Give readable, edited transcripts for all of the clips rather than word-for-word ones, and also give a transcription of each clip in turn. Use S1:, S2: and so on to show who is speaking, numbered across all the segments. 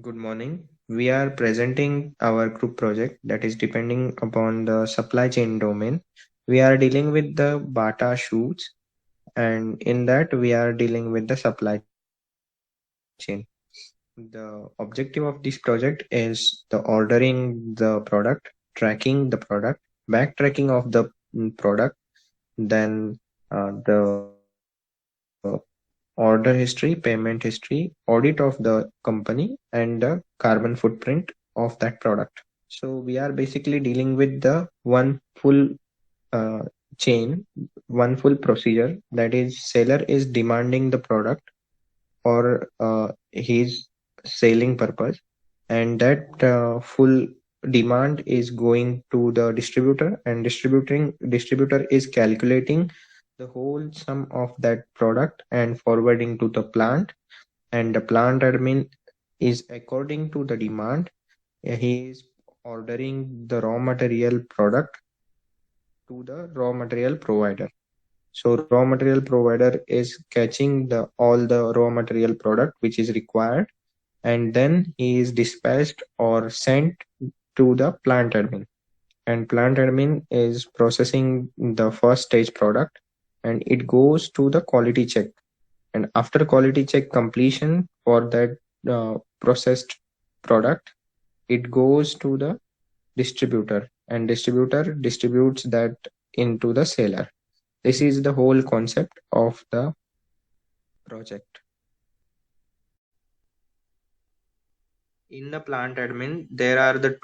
S1: Good morning. We are presenting our group project that is depending upon the supply chain domain. We are dealing with the Bata shoes, and in that we are dealing with the supply chain. The objective of this project is the ordering the product, tracking the product, backtracking of the product, then the order history, payment history, audit of the company, and the carbon footprint of that product. So we are basically dealing with the one full uh, chain, one full procedure. That is, seller is demanding the product for his selling purpose, and that full demand is going to the distributor, and distributor is calculating the whole sum of that product and forwarding to the plant, and the plant admin is according to the demand. He is ordering the raw material product to the raw material provider. So raw material provider is catching the all the raw material product which is required, and then he is dispatched or sent to the plant admin, and plant admin is processing the first stage product, and it goes to the quality check, and after quality check completion for that processed product, it goes to the distributor, and distributor distributes that into the seller. This is the whole concept of the project. In the plant admin, there are the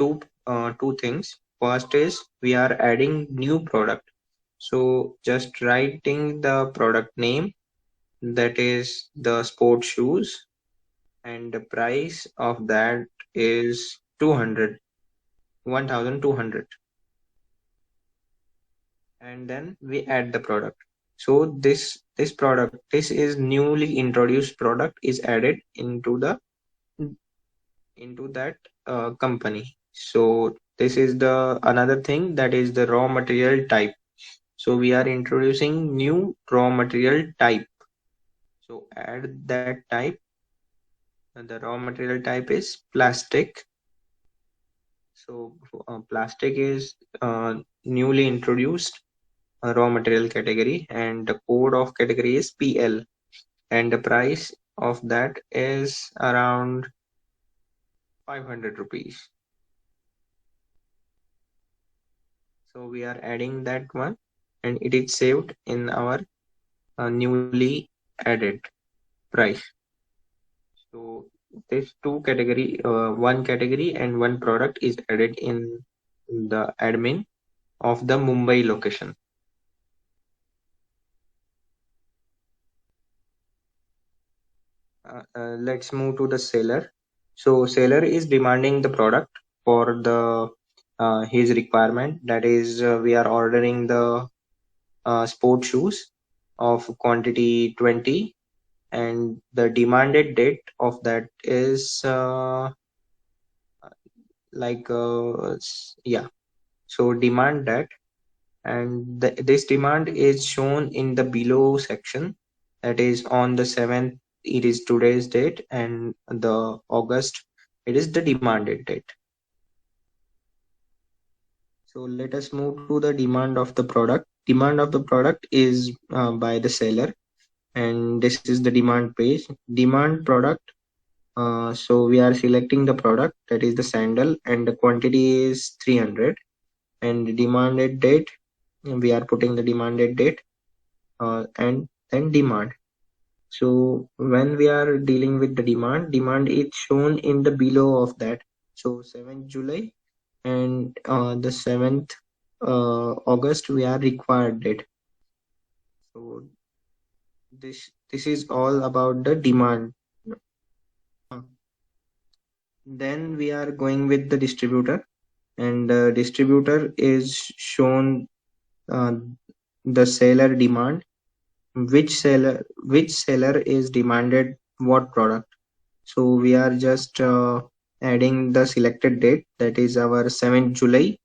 S1: two things. First is we are adding new product. So just writing the product name, that is the sport shoes, and the price of that is 200, 1200, and then we add the product. So this is newly introduced product is added into that company. So this is the another thing, that is the raw material type. So we are introducing new raw material type. So add that type, and the raw material type is plastic. So plastic is newly introduced raw material category, and the code of category is PL, and the price of that is around 500 rupees. So we are adding that one, and it is saved in our newly added price. So this two category, one category and one product is added in the admin of the Mumbai location. Let's move to the seller. So seller is demanding the product for the his requirement. That is, we are ordering the sport shoes of quantity 20, and the demanded date of that is yeah. So demand that, and this demand is shown in the below section, that is on the 7th it is today's date, and the August it is the demanded date. So let us move to the demand of the product. Demand of the product is by the seller, and this is the demand page. Demand product. So we are selecting the product, that is the sandal, and the quantity is 300, and the demanded date, we are putting the demanded date, and then demand. So when we are dealing with the demand is shown in the below of that. So 7th July and the 7th August we are required date. So this is all about the demand. Uh, Then we are going with the distributor, and distributor is shown uh, the seller demand, which seller is demanded what product. So we are just adding the selected date, that is our 7th July.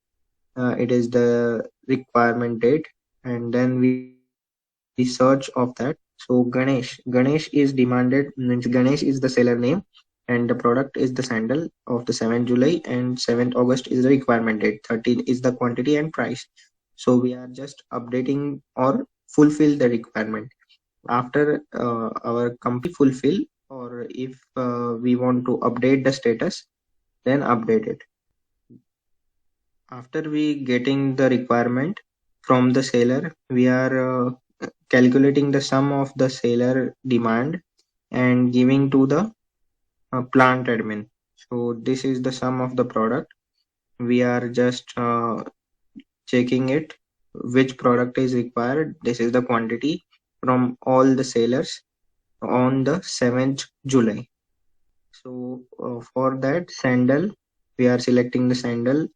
S1: It is the requirement date, and then we search of that. So Ganesh is demanded, means Ganesh is the seller name, and the product is the sandal of the 7th July, and 7th August is the requirement date. 13 is the quantity and price. So we are just updating or fulfill the requirement. After our company fulfill, or if we want to update the status, then update it. After we getting the requirement from the seller, we are calculating the sum of the seller demand and giving to the plant admin. So this is the sum of the product. We are just checking it, which product is required. This is the quantity from all the sellers on the 7th July. So for that sandal, we are selecting the sandal,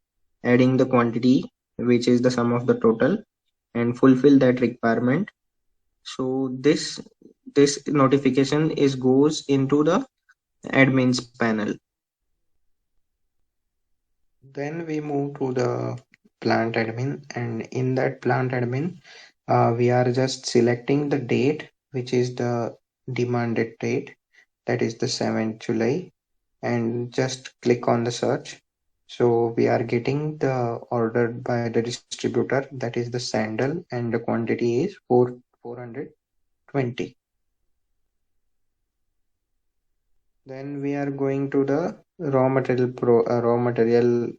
S1: adding the quantity, which is the sum of the total, and fulfill that requirement. So this notification is goes into the admins panel. Then we move to the plant admin, and in that plant admin, we are just selecting the date, which is the demanded date, that is the 7th July, and just click on the search. So we are getting the ordered by the distributor, that is the sandal, and the quantity is 420. Then we are going to the raw material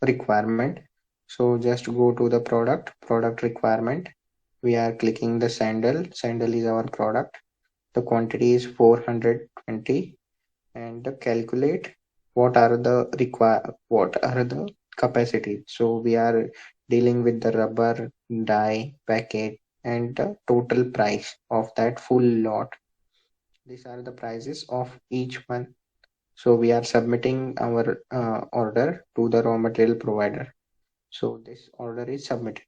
S1: requirement. So just go to the product requirement. We are clicking the sandal. Sandal is our product. The quantity is 420, and calculate what are the capacity. So we are dealing with the rubber, die, packet, and the total price of that full lot. These are the prices of each one. So we are submitting our order to the raw material provider. So this order is submitted.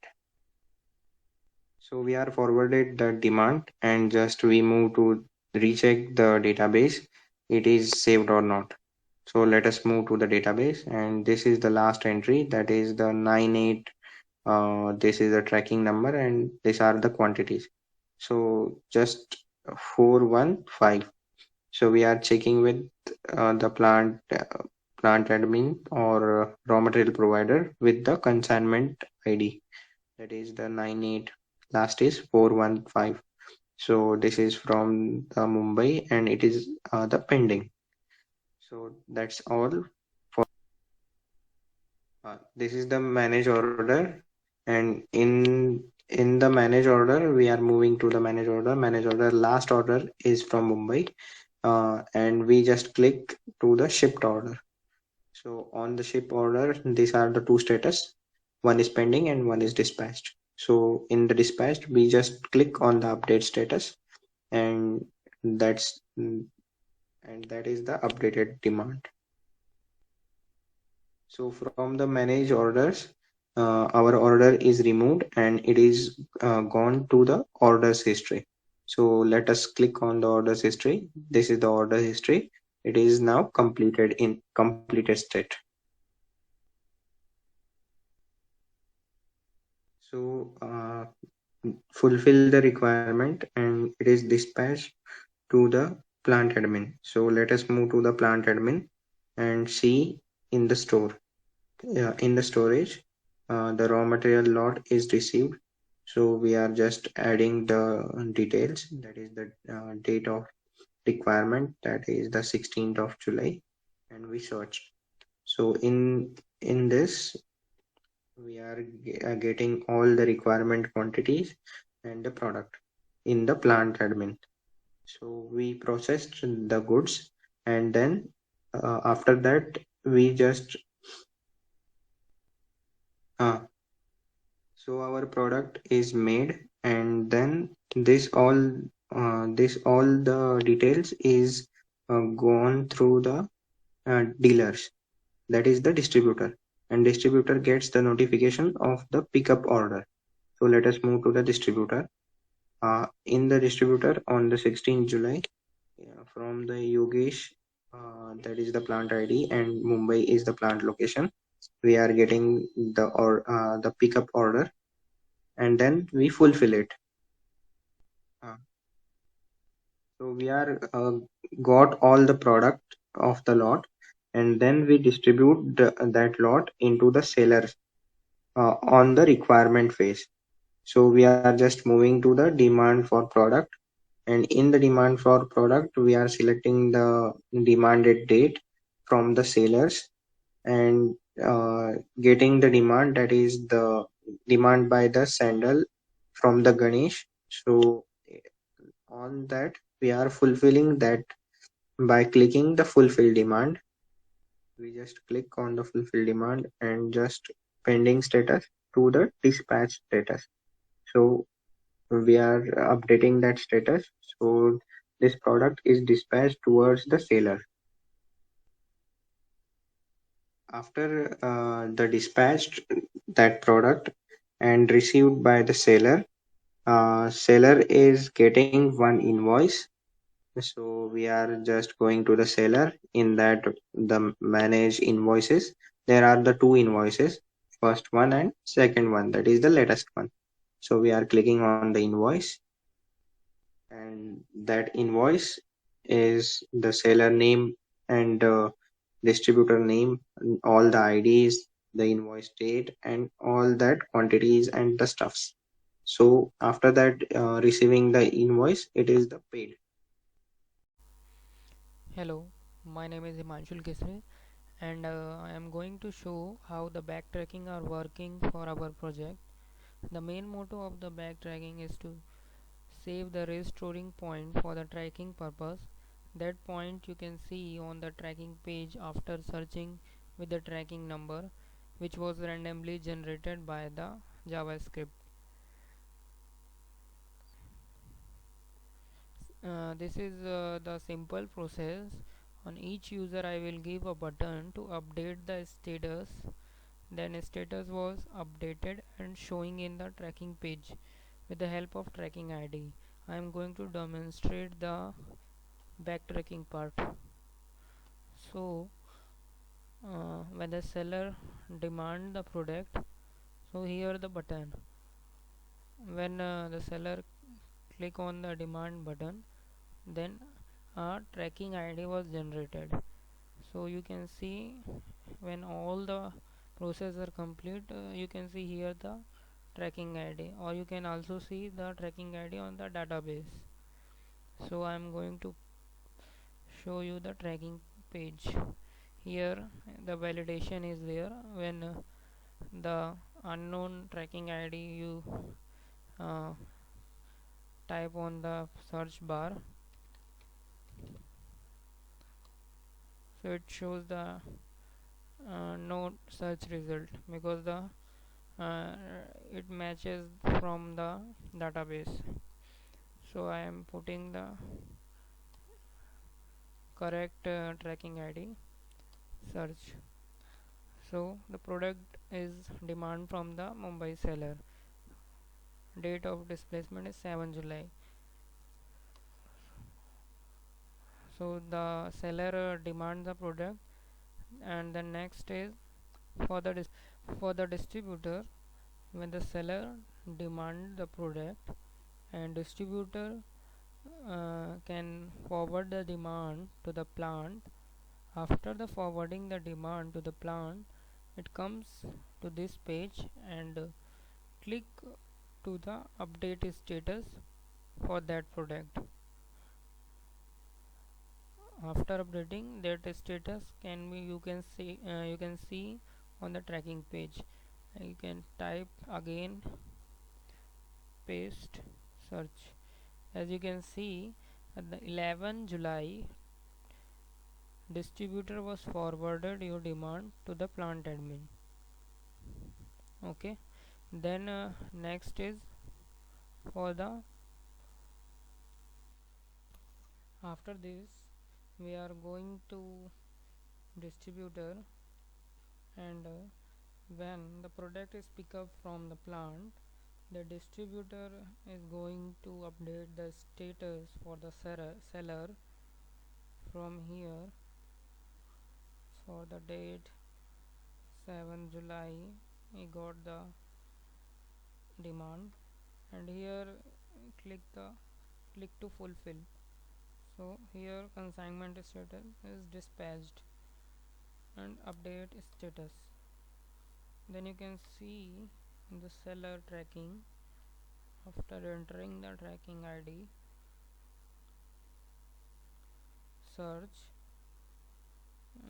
S1: So we are forwarded the demand, and just we move to recheck the database. It is saved or not. So let us move to the database, and this is the last entry, that is the 98. This is the tracking number, and these are the quantities. So just 415. So we are checking with the plant admin or raw material provider with the consignment ID, that is the 98, last is 415. So this is from the Mumbai, and it is the pending. So that's all for this is the manage order, and in the manage order we are moving to the manage order. Last order is from Mumbai, and we just click to the shipped order. So on the ship order, these are the two status. One is pending and one is dispatched. So in the dispatched, we just click on the update status, and that's and that is the updated demand. So from the manage orders, our order is removed and it is gone to the orders history. So let us click on the orders history. This is the order history. It is now completed in completed state. So fulfill the requirement, and it is dispatched to the plant admin. So let us move to the plant admin and see in the store. In the storage, the raw material lot is received. So we are just adding the details, that is the date of requirement, that is the 16th of July, and we search. So in this we are getting all the requirement quantities and the product in the plant admin. So we processed the goods, and then after that we just so our product is made, and then this all the details is gone through the dealers, that is the distributor, and distributor gets the notification of the pickup order. So let us move to the distributor. In the distributor on the 16th July, from the Yogesh, that is the plant ID, and Mumbai is the plant location. We are getting the pickup order, and then we fulfill it. So we are got all the product of the lot, and then we distribute that lot into the sellers on the requirement phase. So we are just moving to the demand for product, and in the demand for product we are selecting the demanded date from the sellers, and getting the demand, that is the demand by the sandal from the Ganesh. So on that we are fulfilling that by clicking the fulfill demand. We just click on the fulfill demand and just pending status to the dispatch status. So we are updating that status. So this product is dispatched towards the seller. After the dispatched that product and received by the seller, seller is getting one invoice. So we are just going to the seller. In that, the manage invoices, there are the two invoices, first one and second one, that is the latest one. So we are clicking on the invoice, and that invoice is the seller name and distributor name, all the IDs, the invoice date, and all that quantities and the stuffs. So after that, receiving the invoice, it is the paid.
S2: Hello, my name is Himanshul Kesre, and I am going to show how the backtracking are working for our project. The main motto of the backtracking is to save the restoring point for the tracking purpose. That point you can see on the tracking page after searching with the tracking number, which was randomly generated by the JavaScript. This is the simple process. On each user I will give a button to update the status. Then status was updated and showing in the tracking page with the help of tracking ID. I am going to demonstrate the backtracking part. So when the seller demand the product, so here the button. When the seller click on the demand button, then a tracking ID was generated. So you can see when all the process are complete, you can see here the tracking ID, or you can also see the tracking ID on the database. So I am going to show you the tracking page. Here the validation is there. When the unknown tracking ID you uh, type on the search bar, so it shows the no search result because the uh, it matches from the database. So I am putting the correct tracking ID search. So the product is demand from the Mumbai seller. Date of displacement is 7 July. So the seller demand the product, and the next is for the for the distributor. When the seller demand the product and distributor can forward the demand to the plant. After the forwarding the demand to the plant, it comes to this page and click to the update status for that product. After updating, that status can be you can see on the tracking page. You can type again, paste, search. As you can see, at the 11 July, distributor was forwarded your demand to the plant admin. Okay, then next is for the after this we are going to distributor, and when the product is picked up from the plant, the distributor is going to update the status for the seller from here. For the date 7 July, he got the demand, and here click the click to fulfill. So here consignment status is dispatched and update status. Then you can see the seller tracking. After entering the tracking ID, search,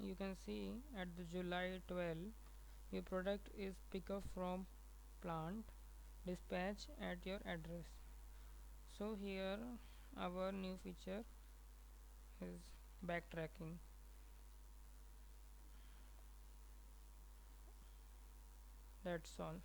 S2: you can see at the July 12 your product is pick up from plant, dispatch at your address. So here our new feature is backtracking. That's all.